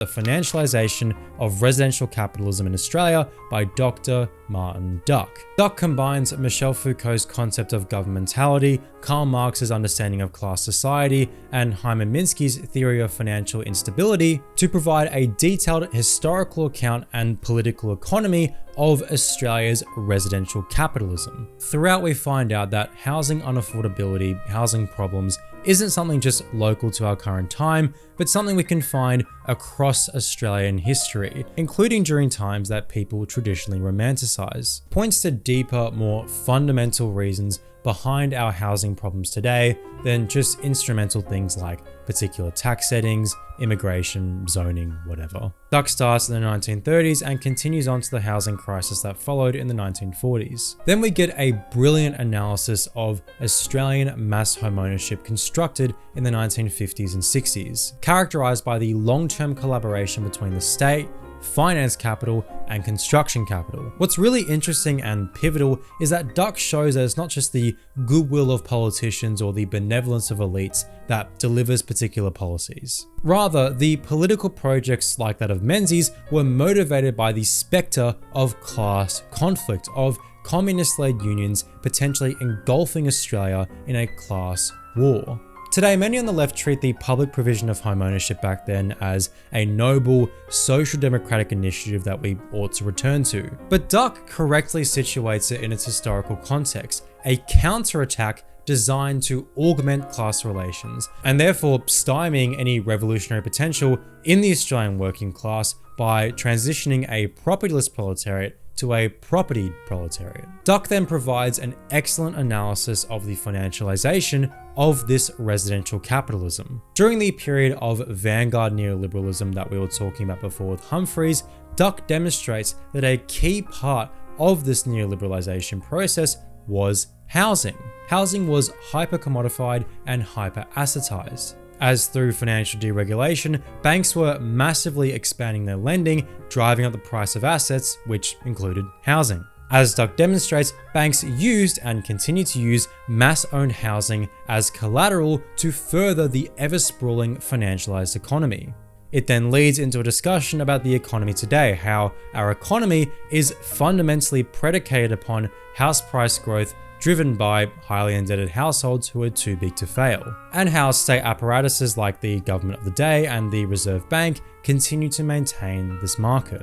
The Financialisation of Residential Capitalism in Australia by Dr. Martin Duck. Duck combines Michel Foucault's concept of governmentality, Karl Marx's understanding of class society, and Hyman Minsky's theory of financial instability to provide a detailed historical account and political economy of Australia's residential capitalism. Throughout, we find out that housing unaffordability, housing problems, isn't something just local to our current time, but something we can find across Australian history, including during times that people traditionally romanticize. Points to deeper, more fundamental reasons behind our housing problems today than just instrumental things like particular tax settings, immigration, zoning, whatever. Duck starts in the 1930s and continues on to the housing crisis that followed in the 1940s. Then we get a brilliant analysis of Australian mass homeownership constructed in the 1950s and 60s, characterized by the long-term collaboration between the state, finance capital, and construction capital. What's really interesting and pivotal is that Duck shows that it's not just the goodwill of politicians or the benevolence of elites that delivers particular policies. Rather, the political projects like that of Menzies were motivated by the spectre of class conflict, of communist-led unions potentially engulfing Australia in a class war. Today, many on the left treat the public provision of home ownership back then as a noble, social democratic initiative that we ought to return to. But Duck correctly situates it in its historical context, a counterattack designed to augment class relations, and therefore stymieing any revolutionary potential in the Australian working class by transitioning a propertyless proletariat to a propertied proletariat. Duck then provides an excellent analysis of the financialisation of this residential capitalism. During the period of vanguard neoliberalism that we were talking about before with Humphreys, Duck demonstrates that a key part of this neoliberalisation process was housing. Housing was hyper-commodified and hyper-assetized, as through financial deregulation, banks were massively expanding their lending, driving up the price of assets, which included housing. As Duck demonstrates, banks used and continue to use mass-owned housing as collateral to further the ever-sprawling financialized economy. It then leads into a discussion about the economy today, how our economy is fundamentally predicated upon house price growth driven by highly indebted households who are too big to fail, and how state apparatuses like the government of the day and the Reserve Bank continue to maintain this market.